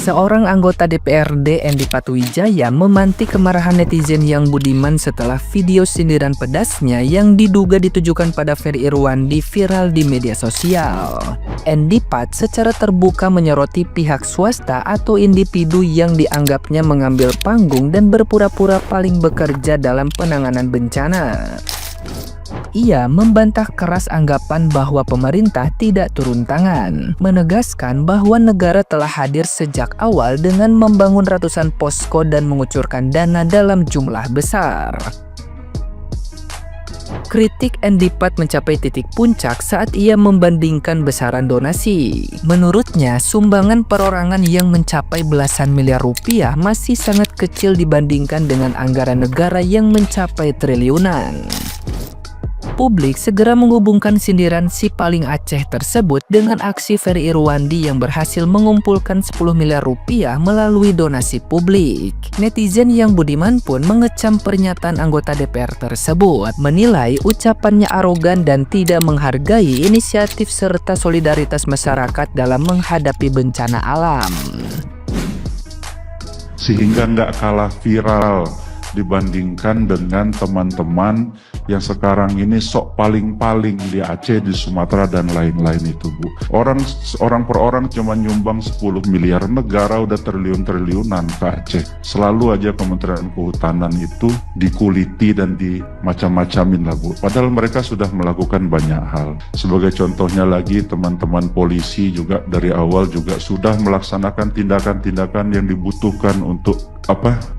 Seorang anggota DPRD Endi Patwijaya memantik kemarahan netizen yang budiman setelah video sindiran pedasnya yang diduga ditujukan pada Ferry Irwandi viral di media sosial. Endi Pat secara terbuka menyoroti pihak swasta atau individu yang dianggapnya mengambil panggung dan berpura-pura paling bekerja dalam penanganan bencana. Ia membantah keras anggapan bahwa pemerintah tidak turun tangan, menegaskan bahwa negara telah hadir sejak awal dengan membangun ratusan posko dan mengucurkan dana dalam jumlah besar. Kritik Endi Pat mencapai titik puncak saat ia membandingkan besaran donasi. Menurutnya, sumbangan perorangan yang mencapai belasan miliar rupiah masih sangat kecil dibandingkan dengan anggaran negara yang mencapai triliunan. Publik segera menghubungkan sindiran si paling Aceh tersebut dengan aksi Ferry Irwandi yang berhasil mengumpulkan 10 miliar rupiah melalui donasi publik. Netizen yang budiman pun mengecam pernyataan anggota DPR tersebut, menilai ucapannya arogan dan tidak menghargai inisiatif serta solidaritas masyarakat dalam menghadapi bencana alam. Sehingga nggak kalah viral dibandingkan dengan teman-teman yang sekarang ini sok paling-paling di Aceh, di Sumatera, dan lain-lain itu, Bu. Orang per orang cuma nyumbang 10 miliar, negara udah triliun-triliunan ke Aceh. Selalu aja Kementerian Kehutanan itu dikuliti dan dimacam-macamin lah, Bu. Padahal mereka sudah melakukan banyak hal. Sebagai contohnya lagi, teman-teman polisi juga dari awal juga sudah melaksanakan tindakan-tindakan yang dibutuhkan untuk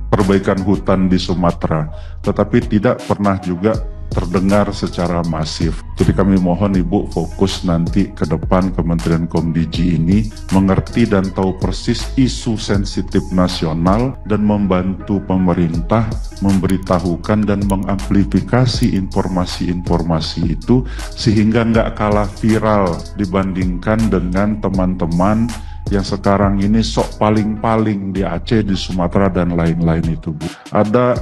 perbaikan hutan di Sumatera, tetapi tidak pernah juga terdengar secara masif. Jadi kami mohon Ibu fokus nanti ke depan Kementerian Komdiji ini mengerti dan tahu persis isu sensitif nasional dan membantu pemerintah memberitahukan dan mengamplifikasi informasi-informasi itu sehingga nggak kalah viral dibandingkan dengan teman-teman yang sekarang ini sok paling-paling di Aceh, di Sumatera, dan lain-lain itu, Bu. Ada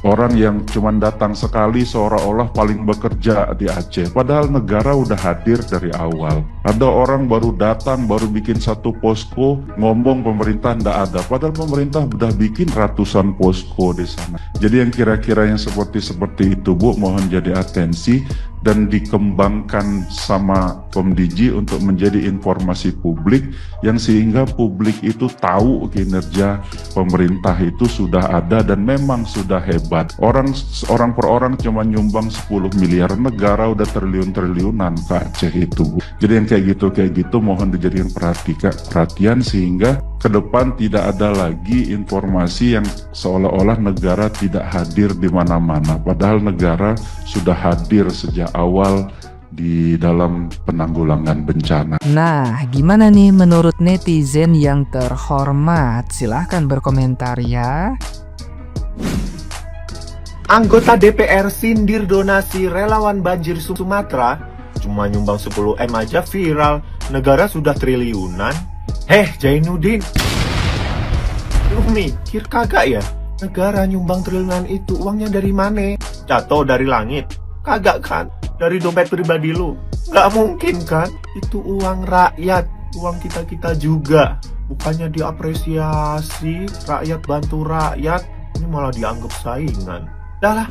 orang yang cuma datang sekali seolah-olah paling bekerja di Aceh, padahal negara udah hadir dari awal. Ada orang baru datang, baru bikin satu posko, ngomong pemerintah ndak ada, padahal pemerintah udah bikin ratusan posko di sana. Jadi yang kira-kira yang seperti itu, Bu, mohon jadi atensi dan dikembangkan sama Komdiji untuk menjadi informasi publik yang sehingga publik itu tahu kinerja pemerintah itu sudah ada dan memang sudah hebat. Orang per orang cuma nyumbang 10 miliar, negara udah triliun-triliunan ke Aceh itu, Bu. Jadi yang kayak gitu mohon dijadikan perhatian sehingga ke depan tidak ada lagi informasi yang seolah-olah negara tidak hadir di mana-mana, padahal negara sudah hadir sejak awal di dalam penanggulangan bencana. Nah, gimana nih menurut netizen yang terhormat? Silahkan berkomentar ya. Anggota DPR sindir donasi relawan banjir Sumatera, cuma nyumbang 10 M aja viral, negara sudah triliunan. Jainuddin, lu mikir kagak ya? Negara nyumbang triliunan itu uangnya dari mana? Jatuh dari langit? Kagak kan? Dari dompet pribadi lu? Gak mungkin kan? Itu uang rakyat, uang kita-kita juga. Bukannya diapresiasi, rakyat bantu rakyat, ini malah dianggap saingan. Dah lah.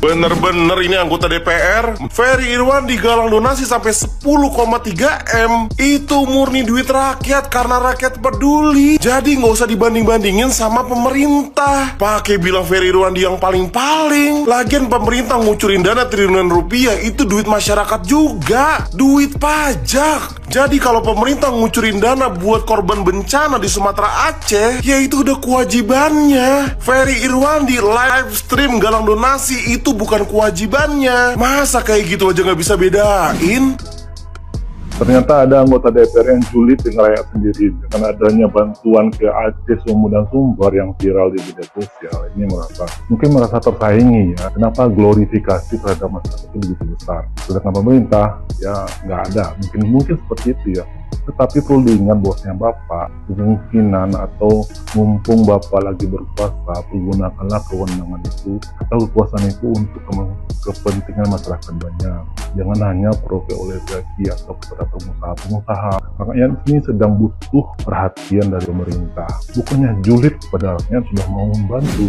Bener-bener ini anggota DPR Ferry Irwandi galang donasi sampai 10,3 M. Itu murni duit rakyat karena rakyat peduli. Jadi nggak usah dibanding-bandingin sama pemerintah. Pakai bilang Ferry Irwandi yang paling-paling. Lagian pemerintah ngucurin dana triliunan rupiah itu duit masyarakat juga, duit pajak. Jadi kalau pemerintah ngucurin dana buat korban bencana di Sumatera Aceh, ya itu udah kewajibannya. Ferry Irwandi live stream galang donasi itu bukan kewajibannya. Masa kayak gitu aja nggak bisa bedain? Ternyata ada anggota DPR yang julid dengan rakyat sendiri dengan adanya bantuan ke Aceh, Sumber dan Sumber yang viral di media sosial. Ini mungkin merasa tersaingi ya. Kenapa glorifikasi terhadap masyarakat itu begitu besar? Sedangkan pemerintah ya nggak ada. Mungkin seperti itu ya. Tetapi perlu diingat bosnya Bapak, kemungkinan atau mumpung Bapak lagi berkuasa, pergunakanlah kewenangan itu atau kekuasaan itu untuk kepentingan masyarakat banyak. Jangan hanya peroleh oligarki atau kepada pengusaha-pengusaha. Rakyat ini sedang butuh perhatian dari pemerintah. Bukannya julid kepada rakyat sudah mau membantu.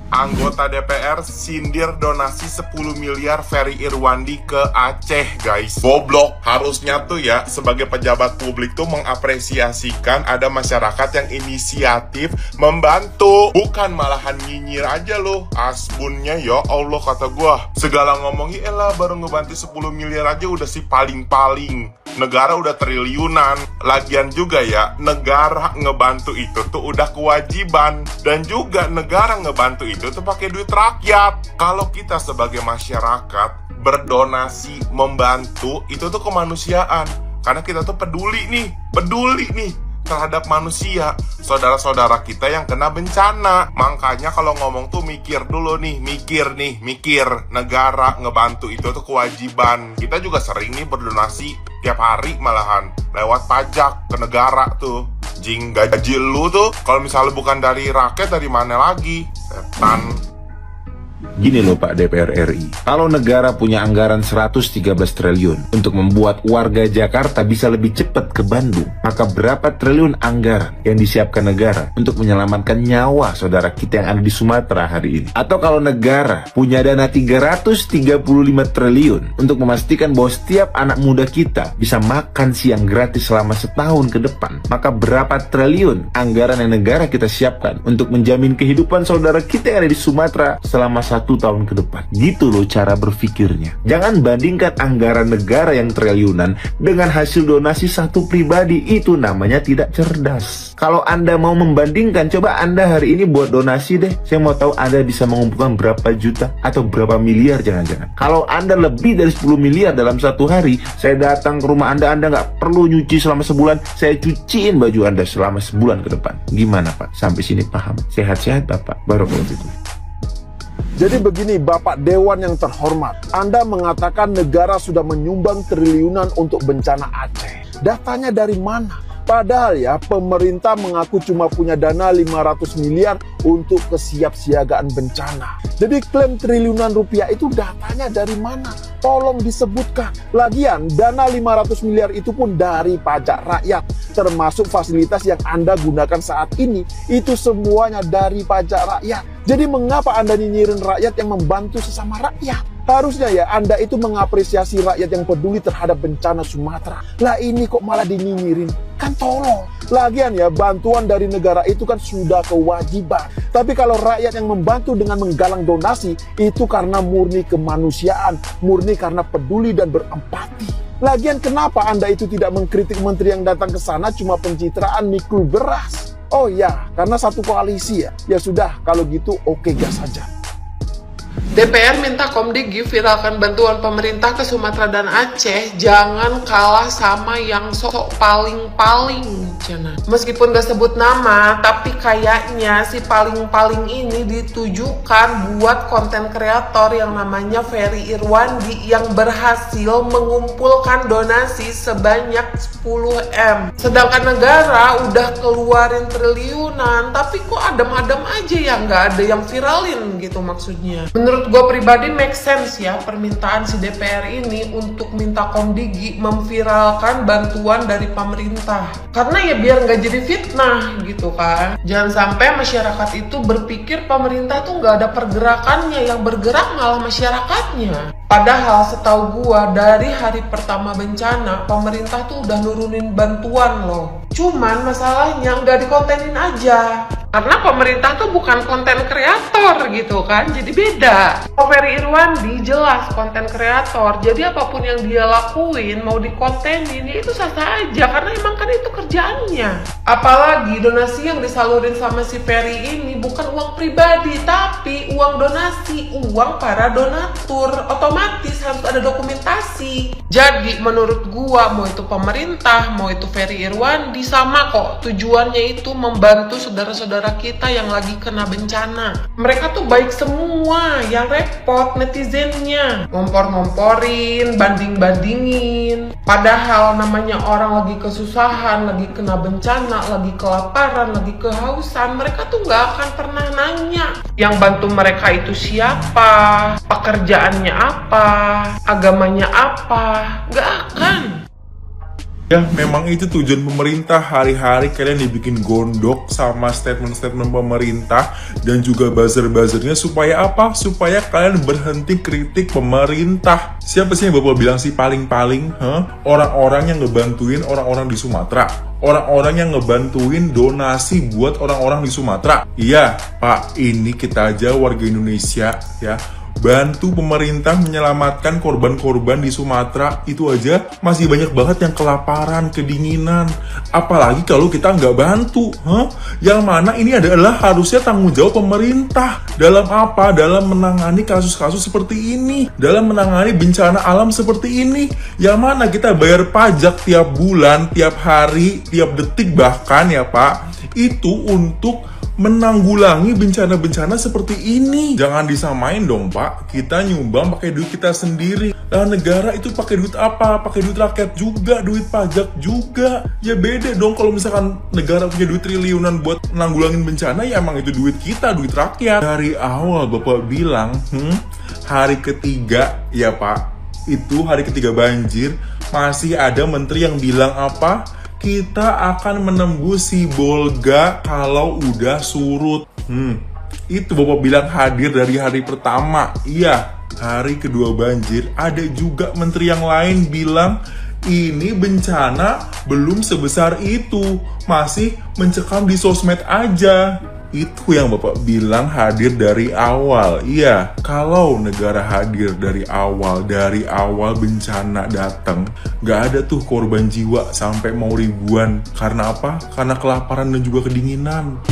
Anggota DPR sindir donasi 10 miliar Ferry Irwandi ke Aceh, guys. Goblok. Harusnya tuh ya, sebagai pejabat publik tuh mengapresiasikan ada masyarakat yang inisiatif membantu. Bukan malahan nyinyir aja loh. Asbunnya ya Allah kata gua. Segala ngomongin elah baru ngebantu 10 miliar aja udah sih paling-paling. Negara udah triliunan. Lagian juga ya, negara ngebantu itu tuh udah kewajiban. Dan juga negara ngebantu itu tuh pakai duit rakyat. Kalau kita sebagai masyarakat berdonasi, membantu, itu tuh kemanusiaan. Karena kita tuh peduli nih terhadap manusia, saudara-saudara kita yang kena bencana. Makanya kalau ngomong tuh mikir dulu nih, mikir. Negara ngebantu itu tuh kewajiban. Kita juga sering nih berdonasi tiap hari malahan lewat pajak ke negara tuh. Jing, gaji lu tuh kalau misalnya bukan dari rakyat dari mana lagi? Setan. Gini loh Pak DPR RI, kalau negara punya anggaran 113 triliun untuk membuat warga Jakarta bisa lebih cepat ke Bandung, maka berapa triliun anggaran yang disiapkan negara untuk menyelamatkan nyawa saudara kita yang ada di Sumatera hari ini? Atau kalau negara punya dana 335 triliun untuk memastikan bahwa setiap anak muda kita bisa makan siang gratis selama setahun ke depan, maka berapa triliun anggaran yang negara kita siapkan untuk menjamin kehidupan saudara kita yang ada di Sumatera selama 1 tahun ke depan. Gitu loh cara berpikirnya. Jangan bandingkan anggaran negara yang triliunan dengan hasil donasi satu pribadi. Itu namanya tidak cerdas. Kalau Anda mau membandingkan, coba Anda hari ini buat donasi deh. Saya mau tahu Anda bisa mengumpulkan berapa juta atau berapa miliar jangan-jangan. Kalau Anda lebih dari 10 miliar dalam satu hari, saya datang ke rumah Anda nggak perlu nyuci selama sebulan. Saya cuciin baju Anda selama sebulan ke depan. Gimana Pak? Sampai sini paham? Sehat-sehat Bapak. Barakallahu fikum. Jadi begini Bapak Dewan yang terhormat, Anda mengatakan negara sudah menyumbang triliunan untuk bencana Aceh. Datanya dari mana? Padahal ya, pemerintah mengaku cuma punya dana 500 miliar untuk kesiapsiagaan bencana. Jadi klaim triliunan rupiah itu datanya dari mana? Tolong disebutkan. Lagian, dana 500 miliar itu pun dari pajak rakyat. Termasuk fasilitas yang Anda gunakan saat ini, itu semuanya dari pajak rakyat. Jadi mengapa Anda nyinyirin rakyat yang membantu sesama rakyat? Harusnya ya Anda itu mengapresiasi rakyat yang peduli terhadap bencana Sumatera. Lah ini kok malah dinyinyirin? Kan tolong. Lagian ya, bantuan dari negara itu kan sudah kewajiban. Tapi kalau rakyat yang membantu dengan menggalang donasi, itu karena murni kemanusiaan, murni karena peduli dan berempati. Lagian kenapa Anda itu tidak mengkritik menteri yang datang ke sana cuma pencitraan mikul beras? Oh ya, karena satu koalisi ya. Ya sudah, kalau gitu oke gas saja. DPR minta Komdigi viralkan bantuan pemerintah ke Sumatera dan Aceh, jangan kalah sama yang sok paling-paling. Meskipun gak sebut nama, tapi kayaknya si paling-paling ini ditujukan buat konten kreator yang namanya Ferry Irwandi yang berhasil mengumpulkan donasi sebanyak 10M. Sedangkan negara udah keluarin triliunan, tapi kok adem-adem aja ya, nggak ada yang viralin gitu maksudnya. Menurut gue pribadi make sense ya permintaan si DPR ini untuk minta Komdigi memviralkan bantuan dari pemerintah. Karena ya biar nggak jadi fitnah gitu kan. Jangan sampai masyarakat itu berpikir pemerintah tuh nggak ada pergerakannya, yang bergerak malah masyarakatnya. Padahal setahu gua dari hari pertama bencana pemerintah tuh udah nurunin bantuan loh. Cuman masalahnya nggak dikontenin aja. Karena pemerintah tuh bukan konten kreator gitu kan, jadi beda. Ferry Irwandi jelas konten kreator, jadi apapun yang dia lakuin mau dikontenin ya itu sah-sah aja, karena emang kan itu kerjaannya. Apalagi donasi yang disalurin sama si Ferry ini bukan uang pribadi, tapi uang donasi, uang para donatur. Otomatis harus ada dokumentasi. Jadi menurut gua mau itu pemerintah, mau itu Ferry Irwandi sama kok. Tujuannya itu membantu saudara-saudara saudara kita yang lagi kena bencana. Mereka tuh baik semua, yang repot netizennya. Ngompor-ngomporin, banding-bandingin. Padahal namanya orang lagi kesusahan, lagi kena bencana, lagi kelaparan, lagi kehausan, mereka tuh nggak akan pernah nanya yang bantu mereka itu siapa, pekerjaannya apa, agamanya apa, nggak akan. Ya, memang itu tujuan pemerintah. Hari-hari kalian dibikin gondok sama statement-statement pemerintah dan juga buzzer-buzzernya supaya apa? Supaya kalian berhenti kritik pemerintah. Siapa sih yang Bapak bilang sih paling-paling? Orang-orang yang ngebantuin orang-orang di Sumatera. Orang-orang yang ngebantuin donasi buat orang-orang di Sumatera. Iya, Pak, ini kita aja warga Indonesia ya. Bantu pemerintah menyelamatkan korban-korban di Sumatera, itu aja masih banyak banget yang kelaparan, kedinginan. Apalagi kalau kita nggak bantu, Yang mana ini adalah harusnya tanggung jawab pemerintah. Dalam apa? Dalam menangani kasus-kasus seperti ini, dalam menangani bencana alam seperti ini. Yang mana kita bayar pajak tiap bulan, tiap hari, tiap detik bahkan ya Pak, itu untuk menanggulangi bencana-bencana seperti ini. Jangan disamain dong Pak, kita nyumbang pakai duit kita sendiri. Nah, negara itu pakai duit apa? Pakai duit rakyat juga, duit pajak juga. Ya beda dong kalau misalkan negara punya duit triliunan buat menanggulangin bencana, ya emang itu duit kita, duit rakyat. Dari awal Bapak bilang, hari ketiga ya Pak, itu hari ketiga banjir, masih ada menteri yang bilang apa? Kita akan menembus Sibolga kalau udah surut. Itu Bapak bilang hadir dari hari pertama. Iya, hari kedua banjir ada juga menteri yang lain bilang ini bencana belum sebesar itu, masih mencekam di sosmed aja. Itu yang Bapak bilang hadir dari awal. Iya, kalau negara hadir dari awal bencana datang, nggak ada tuh korban jiwa sampai mau ribuan. Karena apa? Karena kelaparan dan juga kedinginan.